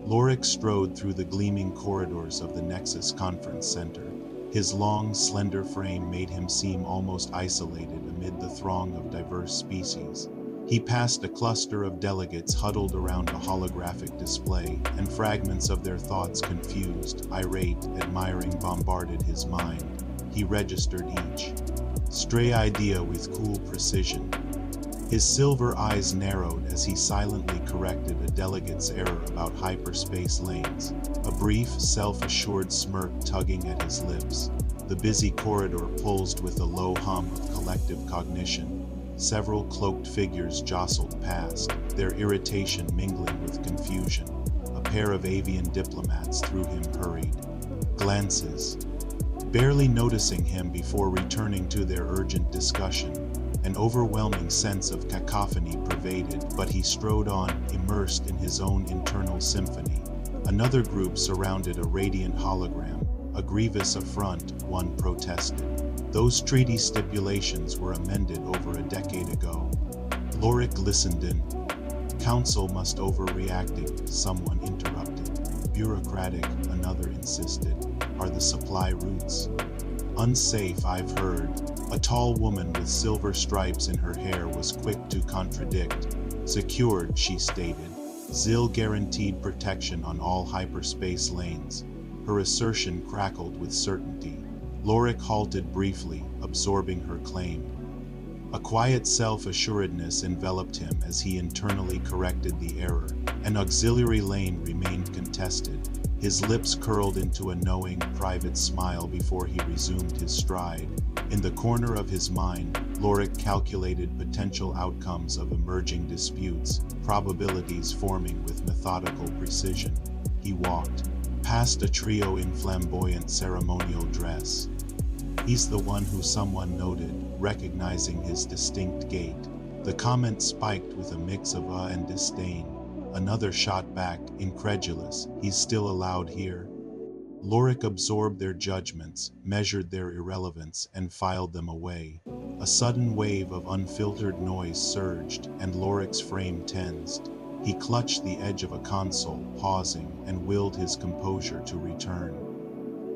Lorik strode through the gleaming corridors of the Nexus Conference Center. His long, slender frame made him seem almost isolated amid the throng of diverse species. He passed a cluster of delegates huddled around a holographic display, and fragments of their thoughts, confused, irate, admiring, bombarded his mind. He registered each stray idea with cool precision. His silver eyes narrowed as he silently corrected a delegate's error about hyperspace lanes, a brief, self-assured smirk tugging at his lips. The busy corridor pulsed with a low hum of collective cognition. Several cloaked figures jostled past, their irritation mingling with confusion. A pair of avian diplomats threw him hurried glances, barely noticing him before returning to their urgent discussion. An overwhelming sense of cacophony pervaded, but he strode on, immersed in his own internal symphony. Another group surrounded a radiant hologram, a grievous affront, one protested. Those treaty stipulations were amended over a decade ago. Lorik listened in. Council must overreacting, someone interrupted. Bureaucratic, another insisted. Are the supply routes unsafe? I've heard. A tall woman with silver stripes in her hair was quick to contradict. Secured, she stated. ZIL guaranteed protection on all hyperspace lanes. Her assertion crackled with certainty. Lorik halted briefly, absorbing her claim. A quiet self-assuredness enveloped him as he internally corrected the error. An auxiliary lane remained contested. His lips curled into a knowing, private smile before he resumed his stride. In the corner of his mind, Lorik calculated potential outcomes of emerging disputes, probabilities forming with methodical precision. He walked past a trio in flamboyant ceremonial dress. He's the one who someone noted, recognizing his distinct gait. The comment spiked with a mix of awe and disdain. Another shot back, incredulous. He's still allowed here? Lorik absorbed their judgments, measured their irrelevance, and filed them away. A sudden wave of unfiltered noise surged, and Lorik's frame tensed. He clutched the edge of a console, pausing, and willed his composure to return.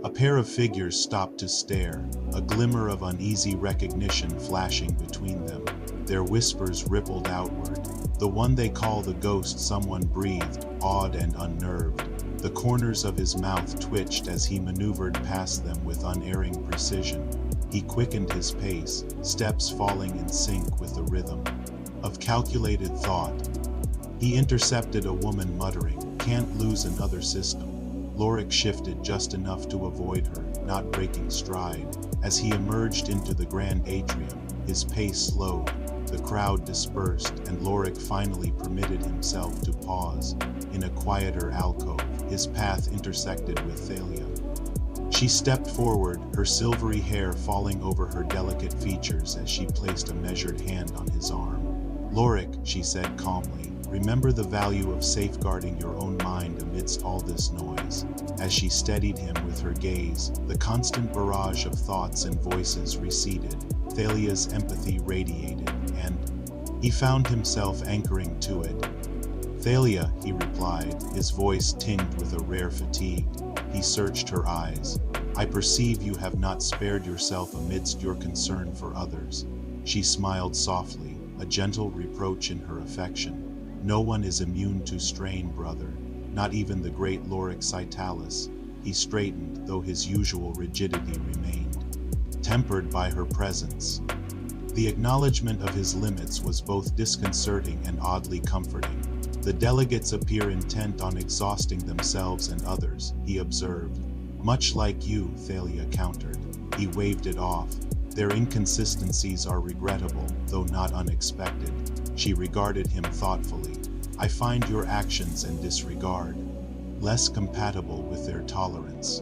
A pair of figures stopped to stare, a glimmer of uneasy recognition flashing between them. Their whispers rippled outward. The one they call the ghost, someone breathed, awed and unnerved. The corners of his mouth twitched as he maneuvered past them with unerring precision. He quickened his pace, steps falling in sync with the rhythm of calculated thought. He intercepted a woman muttering, "Can't lose another system." Lorik shifted just enough to avoid her, not breaking stride. As he emerged into the grand atrium, his pace slowed. The crowd dispersed, and Lorik finally permitted himself to pause. In a quieter alcove, his path intersected with Thalia. She stepped forward, her silvery hair falling over her delicate features as she placed a measured hand on his arm. "Lorik," she said calmly, "remember the value of safeguarding your own mind amidst all this noise." As she steadied him with her gaze, the constant barrage of thoughts and voices receded. Thalia's empathy radiated, and he found himself anchoring to it. "Thalia," he replied, his voice tinged with a rare fatigue. He searched her eyes. "I perceive you have not spared yourself amidst your concern for others." She smiled softly, a gentle reproach in her affection. "No one is immune to strain, brother, not even the great Lorik Citalis." He straightened, though his usual rigidity remained, tempered by her presence. The acknowledgement of his limits was both disconcerting and oddly comforting. "The delegates appear intent on exhausting themselves and others," he observed. "Much like you," Thalia countered. He waved it off. "Their inconsistencies are regrettable, though not unexpected." She regarded him thoughtfully. "I find your actions and disregard less compatible with their tolerance."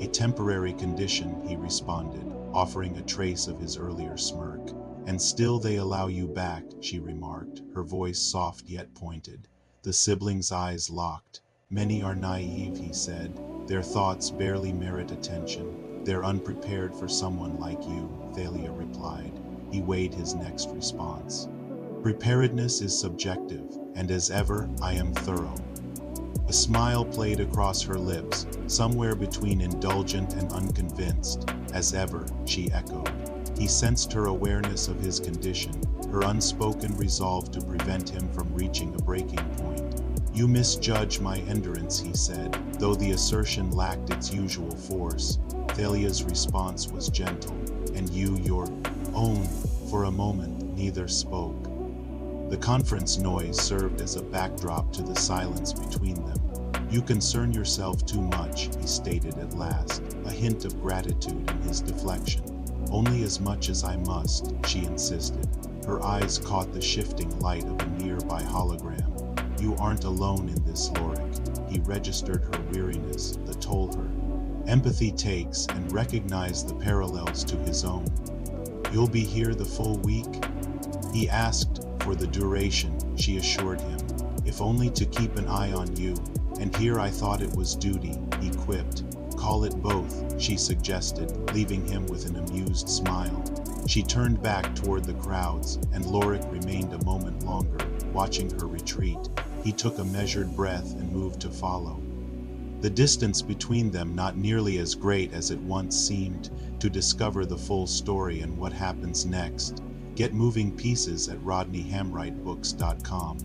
"A temporary condition," he responded, offering a trace of his earlier smirk. "And still they allow you back," she remarked, her voice soft yet pointed. The siblings' eyes locked. "Many are naive," he said. "Their thoughts barely merit attention. They're unprepared for someone like you," Thalia replied. He weighed his next response. "Preparedness is subjective, and as ever, I am thorough." A smile played across her lips, somewhere between indulgent and unconvinced. As ever, she echoed. He sensed her awareness of his condition, her unspoken resolve to prevent him from reaching a breaking point. You misjudge my endurance, he said, though the assertion lacked its usual force. Thalia's response was gentle. And you your own. For a moment, neither spoke. The conference noise served as a backdrop to the silence between them. You concern yourself too much, he stated at last, a hint of gratitude in his deflection. Only as much as I must, she insisted. Her eyes caught the shifting light of a nearby hologram. You aren't alone in this, Lorik. He registered her weariness, the toll her. Empathy takes and recognized the parallels to his own. You'll be here the full week? He asked. For the duration, she assured him, if only to keep an eye on you. And here I thought it was duty, he quipped. Call it both, she suggested, leaving him with an amused smile. She turned back toward the crowds, and Lorik remained a moment longer, watching her retreat. He took a measured breath and moved to follow. The distance between them not nearly as great as it once seemed. To discover the full story and what happens next, get Moving Pieces at rodneyhamwrightbooks.com.